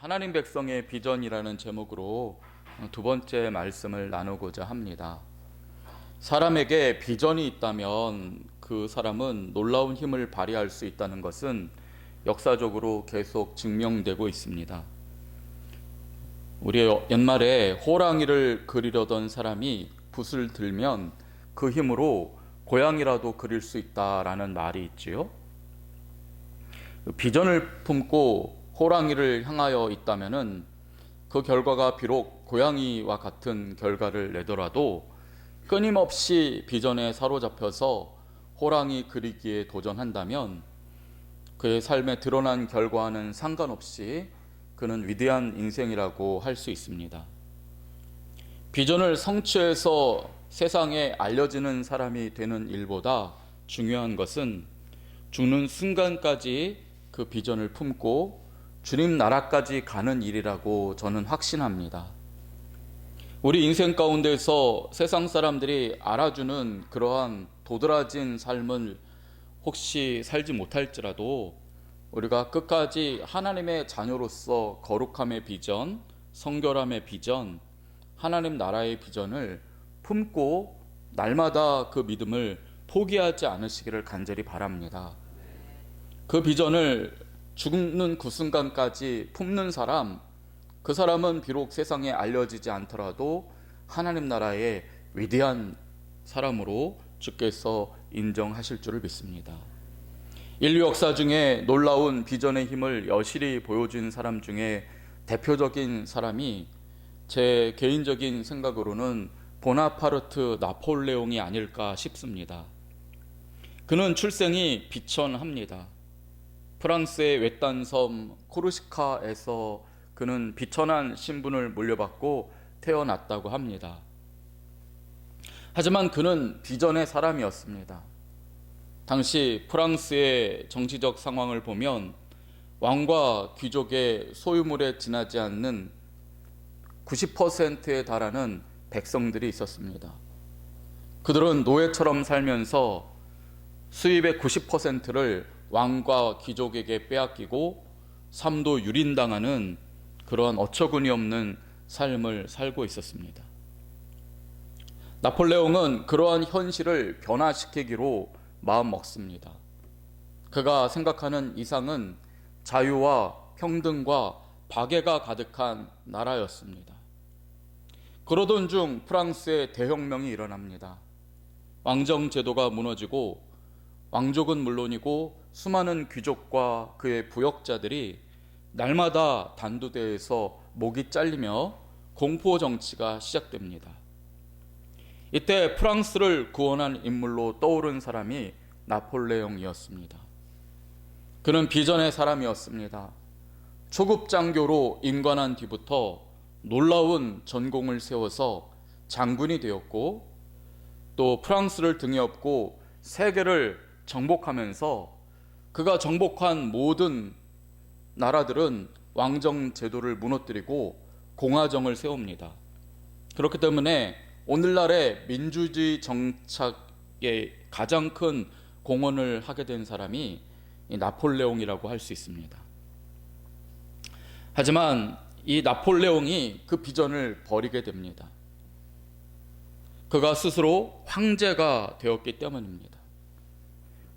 하나님 백성의 비전이라는 제목으로 두 번째 말씀을 나누고자 합니다. 사람에게 비전이 있다면 그 사람은 놀라운 힘을 발휘할 수 있다는 것은 역사적으로 계속 증명되고 있습니다. 우리 옛말에 호랑이를 그리려던 사람이 붓을 들면 그 힘으로 고양이라도 그릴 수 있다라는 말이 있지요. 비전을 품고 호랑이를 향하여 있다면은 그 결과가 비록 고양이와 같은 결과를 내더라도 끊임없이 비전에 사로잡혀서 호랑이 그리기에 도전한다면 그의 삶에 드러난 결과와는 상관없이 그는 위대한 인생이라고 할 수 있습니다. 비전을 성취해서 세상에 알려지는 사람이 되는 일보다 중요한 것은 죽는 순간까지 그 비전을 품고 주님 나라까지 가는 일이라고 저는 확신합니다. 우리 인생 가운데서 세상 사람들이 알아주는 그러한 도드라진 삶을 혹시 살지 못할지라도 우리가 끝까지 하나님의 자녀로서 거룩함의 비전, 성결함의 비전, 하나님 나라의 비전을 품고 날마다 그 믿음을 포기하지 않으시기를 간절히 바랍니다. 그 비전을 죽는 그 순간까지 품는 사람, 그 사람은 비록 세상에 알려지지 않더라도 하나님 나라의 위대한 사람으로 주께서 인정하실 줄을 믿습니다. 인류 역사 중에 놀라운 비전의 힘을 여실히 보여준 사람 중에 대표적인 사람이 제 개인적인 생각으로는 보나파르트 나폴레옹이 아닐까 싶습니다. 그는 출생이 비천합니다. 프랑스의 외딴 섬 코르시카에서 그는 비천한 신분을 물려받고 태어났다고 합니다. 하지만 그는 비전의 사람이었습니다. 당시 프랑스의 정치적 상황을 보면 왕과 귀족의 소유물에 지나지 않는 90%에 달하는 백성들이 있었습니다. 그들은 노예처럼 살면서 수입의 90%를 왕과 귀족에게 빼앗기고 삶도 유린당하는 그러한 어처구니 없는 삶을 살고 있었습니다. 나폴레옹은 그러한 현실을 변화시키기로 마음먹습니다. 그가 생각하는 이상은 자유와 평등과 박애가 가득한 나라였습니다. 그러던 중 프랑스의 대혁명이 일어납니다. 왕정 제도가 무너지고 왕족은 물론이고 수많은 귀족과 그의 부역자들이 날마다 단두대에서 목이 잘리며 공포 정치가 시작됩니다. 이때 프랑스를 구원한 인물로 떠오른 사람이 나폴레옹이었습니다. 그는 비전의 사람이었습니다. 초급 장교로 임관한 뒤부터 놀라운 전공을 세워서 장군이 되었고 또 프랑스를 등에 업고 세계를 정복하면서 그가 정복한 모든 나라들은 왕정 제도를 무너뜨리고 공화정을 세웁니다. 그렇기 때문에 오늘날의 민주주의 정착에 가장 큰 공헌을 하게 된 사람이 나폴레옹이라고 할 수 있습니다. 하지만 이 나폴레옹이 그 비전을 버리게 됩니다. 그가 스스로 황제가 되었기 때문입니다.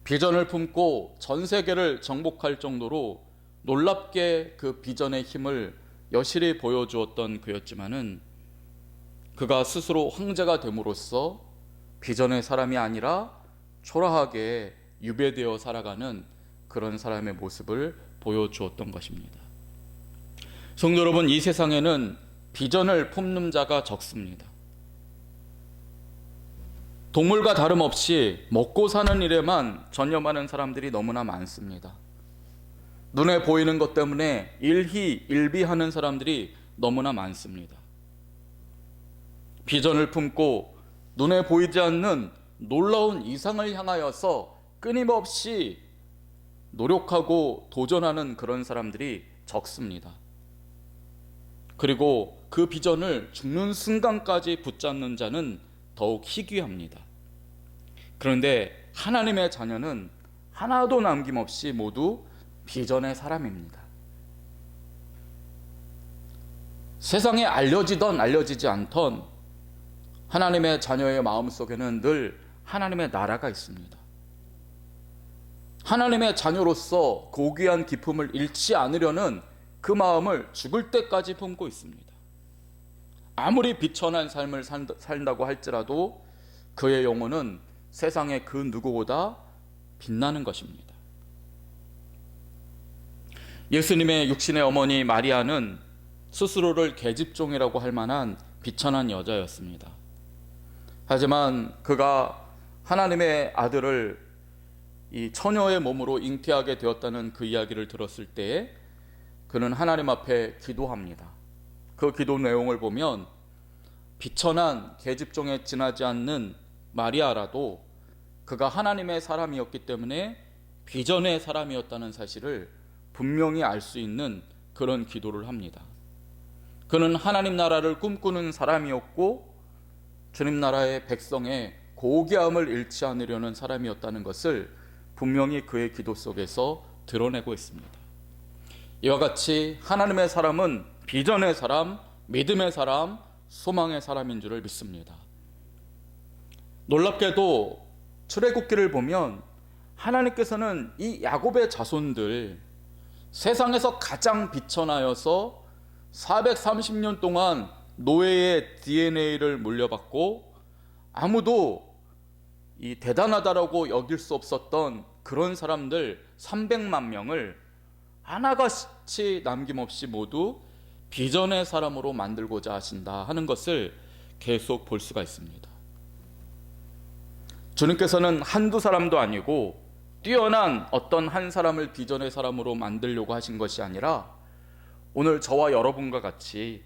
비전을 품고 전 세계를 정복할 정도로 놀랍게 그 비전의 힘을 여실히 보여주었던 그였지만은 그가 스스로 황제가 됨으로써 비전의 사람이 아니라 초라하게 유배되어 살아가는 그런 사람의 모습을 보여주었던 것입니다. 성도 여러분, 이 세상에는 비전을 품는 자가 적습니다. 동물과 다름없이 먹고 사는 일에만 전념하는 사람들이 너무나 많습니다. 눈에 보이는 것 때문에 일희일비하는 사람들이 너무나 많습니다. 비전을 품고 눈에 보이지 않는 놀라운 이상을 향하여서 끊임없이 노력하고 도전하는 그런 사람들이 적습니다. 그리고 그 비전을 죽는 순간까지 붙잡는 자는 더욱 희귀합니다. 그런데 하나님의 자녀는 하나도 남김없이 모두 비전의 사람입니다. 세상에 알려지던 알려지지 않던 하나님의 자녀의 마음속에는 늘 하나님의 나라가 있습니다. 하나님의 자녀로서 고귀한 기쁨을 잃지 않으려는 그 마음을 죽을 때까지 품고 있습니다. 아무리 비천한 삶을 산다고 할지라도 그의 영혼은 세상의 그 누구보다 빛나는 것입니다. 예수님의 육신의 어머니 마리아는 스스로를 계집종이라고 할 만한 비천한 여자였습니다. 하지만 그가 하나님의 아들을 이 처녀의 몸으로 잉태하게 되었다는 그 이야기를 들었을 때에 그는 하나님 앞에 기도합니다. 그 기도 내용을 보면 비천한 계집종에 지나지 않는 마리아라도 그가 하나님의 사람이었기 때문에 비전의 사람이었다는 사실을 분명히 알 수 있는 그런 기도를 합니다. 그는 하나님 나라를 꿈꾸는 사람이었고 주님 나라의 백성의 고귀함을 잃지 않으려는 사람이었다는 것을 분명히 그의 기도 속에서 드러내고 있습니다. 이와 같이 하나님의 사람은 비전의 사람, 믿음의 사람, 소망의 사람인 줄을 믿습니다. 놀랍게도 출애굽기를 보면 하나님께서는 이 야곱의 자손들, 세상에서 가장 비천하여서 430년 동안 노예의 DNA를 물려받고 아무도 이 대단하다라고 여길 수 없었던 그런 사람들 300만 명을 하나같이 남김없이 모두 비전의 사람으로 만들고자 하신다 하는 것을 계속 볼 수가 있습니다. 주님께서는 한두 사람도 아니고 뛰어난 어떤 한 사람을 비전의 사람으로 만들려고 하신 것이 아니라 오늘 저와 여러분과 같이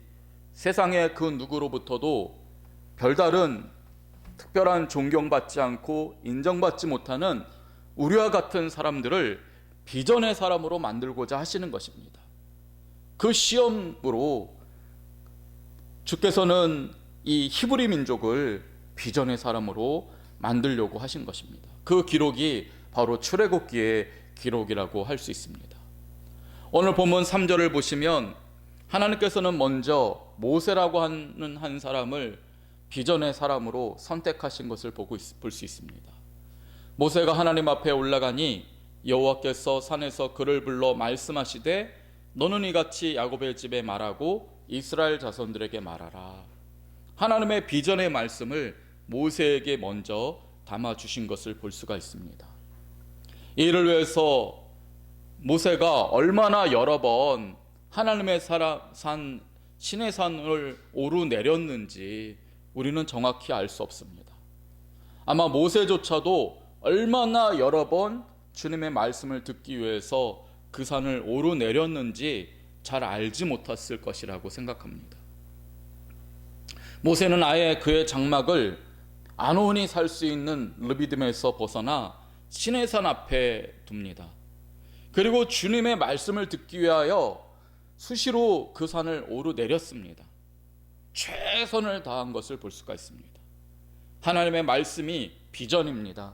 세상의 그 누구로부터도 별다른 특별한 존경받지 않고 인정받지 못하는 우리와 같은 사람들을 비전의 사람으로 만들고자 하시는 것입니다. 그 시험으로 주께서는 이 히브리 민족을 비전의 사람으로 만들려고 하신 것입니다. 그 기록이 바로 출애굽기의 기록이라고 할 수 있습니다. 오늘 본문 3절을 보시면 하나님께서는 먼저 모세라고 하는 한 사람을 비전의 사람으로 선택하신 것을 볼 수 있습니다. 모세가 하나님 앞에 올라가니 여호와께서 산에서 그를 불러 말씀하시되 너는 이같이 야곱의 집에 말하고 이스라엘 자손들에게 말하라. 하나님의 비전의 말씀을 모세에게 먼저 담아주신 것을 볼 수가 있습니다. 이를 위해서 모세가 얼마나 여러 번 하나님의 산 신의 산을 오르내렸는지 우리는 정확히 알 수 없습니다. 아마 모세조차도 얼마나 여러 번 주님의 말씀을 듣기 위해서 그 산을 오르내렸는지 잘 알지 못했을 것이라고 생각합니다. 모세는 아예 그의 장막을 안온히 살 수 있는 르비딤에서 벗어나 시내산 앞에 둡니다. 그리고 주님의 말씀을 듣기 위하여 수시로 그 산을 오르내렸습니다. 최선을 다한 것을 볼 수가 있습니다. 하나님의 말씀이 비전입니다.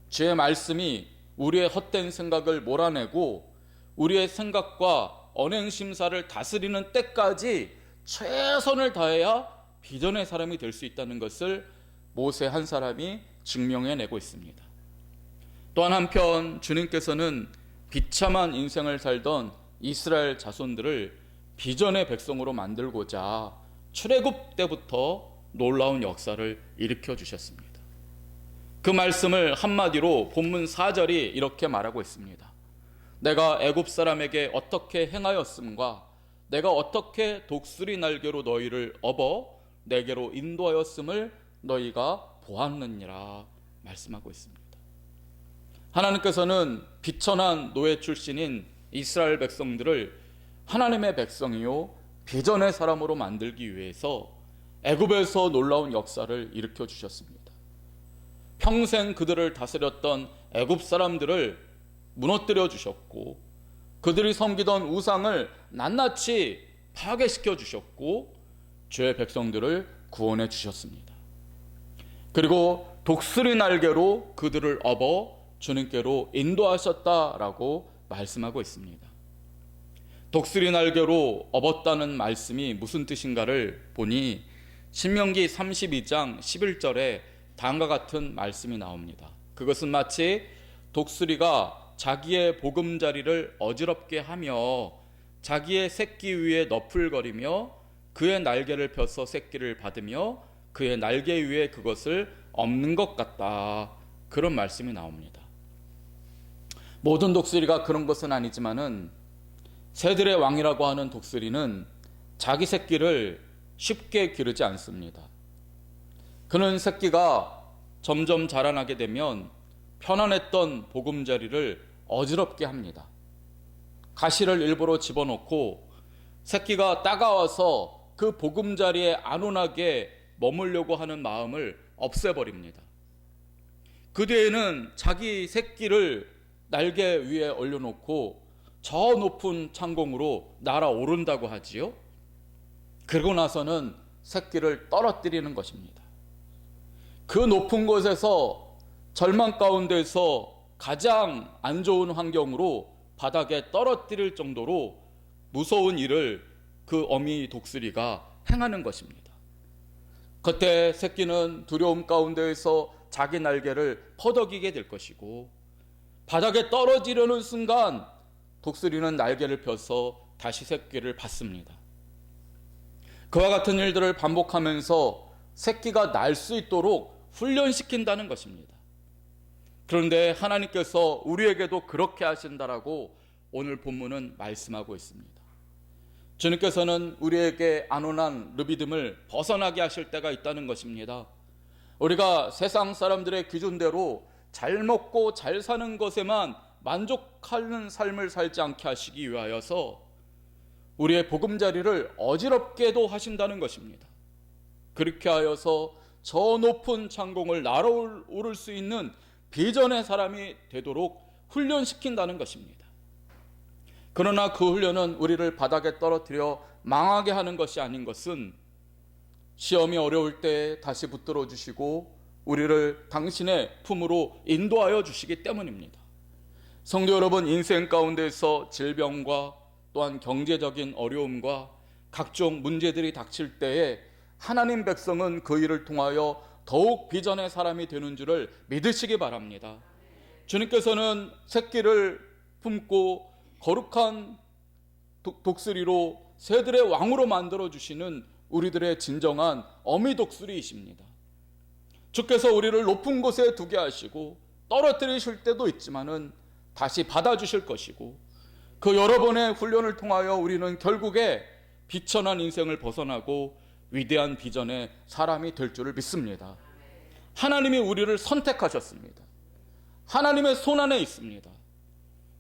주의 말씀이 우리의 헛된 생각을 몰아내고 우리의 생각과 언행심사를 다스리는 때까지 최선을 다해야 비전의 사람이 될 수 있다는 것을 모세 한 사람이 증명해내고 있습니다. 또한 한편 주님께서는 비참한 인생을 살던 이스라엘 자손들을 비전의 백성으로 만들고자 출애굽 때부터 놀라운 역사를 일으켜 주셨습니다. 그 말씀을 한마디로 본문 4절이 이렇게 말하고 있습니다. 내가 애굽 사람에게 어떻게 행하였음과 내가 어떻게 독수리 날개로 너희를 업어 내게로 인도하였음을 너희가 보았느니라 말씀하고 있습니다. 하나님께서는 비천한 노예 출신인 이스라엘 백성들을 하나님의 백성이요 비전의 사람으로 만들기 위해서 애굽에서 놀라운 역사를 일으켜 주셨습니다. 평생 그들을 다스렸던 애굽 사람들을 무너뜨려 주셨고 그들이 섬기던 우상을 낱낱이 파괴시켜 주셨고 주의 백성들을 구원해 주셨습니다. 그리고 독수리 날개로 그들을 업어 주님께로 인도하셨다라고 말씀하고 있습니다. 독수리 날개로 업었다는 말씀이 무슨 뜻인가를 보니 신명기 32장 11절에 다음과 같은 말씀이 나옵니다. 그것은 마치 독수리가 자기의 보금자리를 어지럽게 하며 자기의 새끼 위에 너풀거리며 그의 날개를 펴서 새끼를 받으며 그의 날개 위에 그것을 엎는 것 같다. 그런 말씀이 나옵니다. 모든 독수리가 그런 것은 아니지만은 새들의 왕이라고 하는 독수리는 자기 새끼를 쉽게 기르지 않습니다. 그는 새끼가 점점 자라나게 되면 편안했던 보금자리를 어지럽게 합니다. 가시를 일부러 집어넣고 새끼가 따가워서 그 보금자리에 안온하게 머물려고 하는 마음을 없애버립니다. 그 뒤에는 자기 새끼를 날개 위에 올려놓고 저 높은 창공으로 날아오른다고 하지요. 그러고 나서는 새끼를 떨어뜨리는 것입니다. 그 높은 곳에서 절망 가운데서 가장 안 좋은 환경으로 바닥에 떨어뜨릴 정도로 무서운 일을 그 어미 독수리가 행하는 것입니다. 그때 새끼는 두려움 가운데에서 자기 날개를 퍼덕이게 될 것이고 바닥에 떨어지려는 순간 독수리는 날개를 펴서 다시 새끼를 받습니다. 그와 같은 일들을 반복하면서 새끼가 날 수 있도록 훈련시킨다는 것입니다. 그런데 하나님께서 우리에게도 그렇게 하신다라고 오늘 본문은 말씀하고 있습니다. 주님께서는 우리에게 안온한 르비딤을 벗어나게 하실 때가 있다는 것입니다. 우리가 세상 사람들의 기준대로 잘 먹고 잘 사는 것에만 만족하는 삶을 살지 않게 하시기 위하여서 우리의 보금자리를 어지럽게도 하신다는 것입니다. 그렇게 하여서 저 높은 창공을 날아오를 수 있는 비전의 사람이 되도록 훈련시킨다는 것입니다. 그러나 그 훈련은 우리를 바닥에 떨어뜨려 망하게 하는 것이 아닌 것은 시험이 어려울 때 다시 붙들어 주시고 우리를 당신의 품으로 인도하여 주시기 때문입니다. 성도 여러분, 인생 가운데서 질병과 또한 경제적인 어려움과 각종 문제들이 닥칠 때에 하나님 백성은 그 일을 통하여 더욱 비전의 사람이 되는 줄을 믿으시기 바랍니다. 주님께서는 새끼를 품고 거룩한 독수리로 새들의 왕으로 만들어주시는 우리들의 진정한 어미 독수리이십니다. 주께서 우리를 높은 곳에 두게 하시고 떨어뜨리실 때도 있지만은 다시 받아주실 것이고 그 여러 번의 훈련을 통하여 우리는 결국에 비천한 인생을 벗어나고 위대한 비전의 사람이 될 줄을 믿습니다. 하나님이 우리를 선택하셨습니다. 하나님의 손안에 있습니다.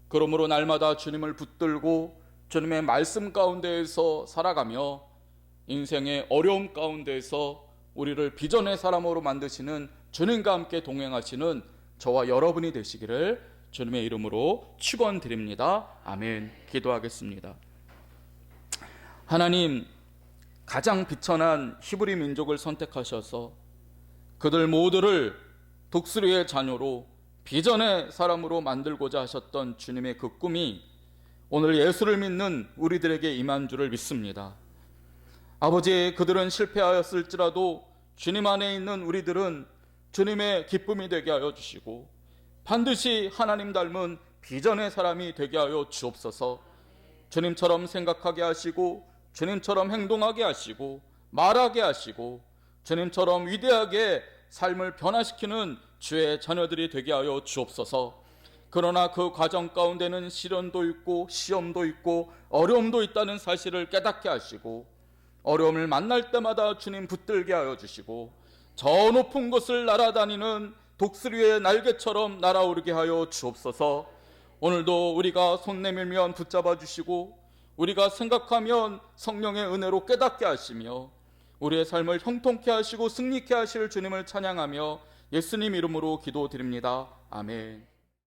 그러므로 날마다 주님을 붙들고 주님의 말씀 가운데에서 살아가며 인생의 어려움 가운데에서 우리를 비전의 사람으로 만드시는 주님과 함께 동행하시는 저와 여러분이 되시기를 주님의 이름으로 축원드립니다. 아멘. 기도하겠습니다. 하나님, 가장 비천한 히브리 민족을 선택하셔서 그들 모두를 독수리의 자녀로 비전의 사람으로 만들고자 하셨던 주님의 그 꿈이 오늘 예수를 믿는 우리들에게 임한 줄을 믿습니다. 아버지, 그들은 실패하였을지라도 주님 안에 있는 우리들은 주님의 기쁨이 되게 하여 주시고 반드시 하나님 닮은 비전의 사람이 되게 하여 주옵소서. 주님처럼 생각하게 하시고 주님처럼 행동하게 하시고 말하게 하시고 주님처럼 위대하게 삶을 변화시키는 주의 자녀들이 되게 하여 주옵소서. 그러나 그 과정 가운데는 시련도 있고 시험도 있고 어려움도 있다는 사실을 깨닫게 하시고 어려움을 만날 때마다 주님 붙들게 하여 주시고 저 높은 곳을 날아다니는 독수리의 날개처럼 날아오르게 하여 주옵소서. 오늘도 우리가 손 내밀면 붙잡아 주시고 우리가 생각하면 성령의 은혜로 깨닫게 하시며 우리의 삶을 형통케 하시고 승리케 하실 주님을 찬양하며 예수님 이름으로 기도드립니다. 아멘.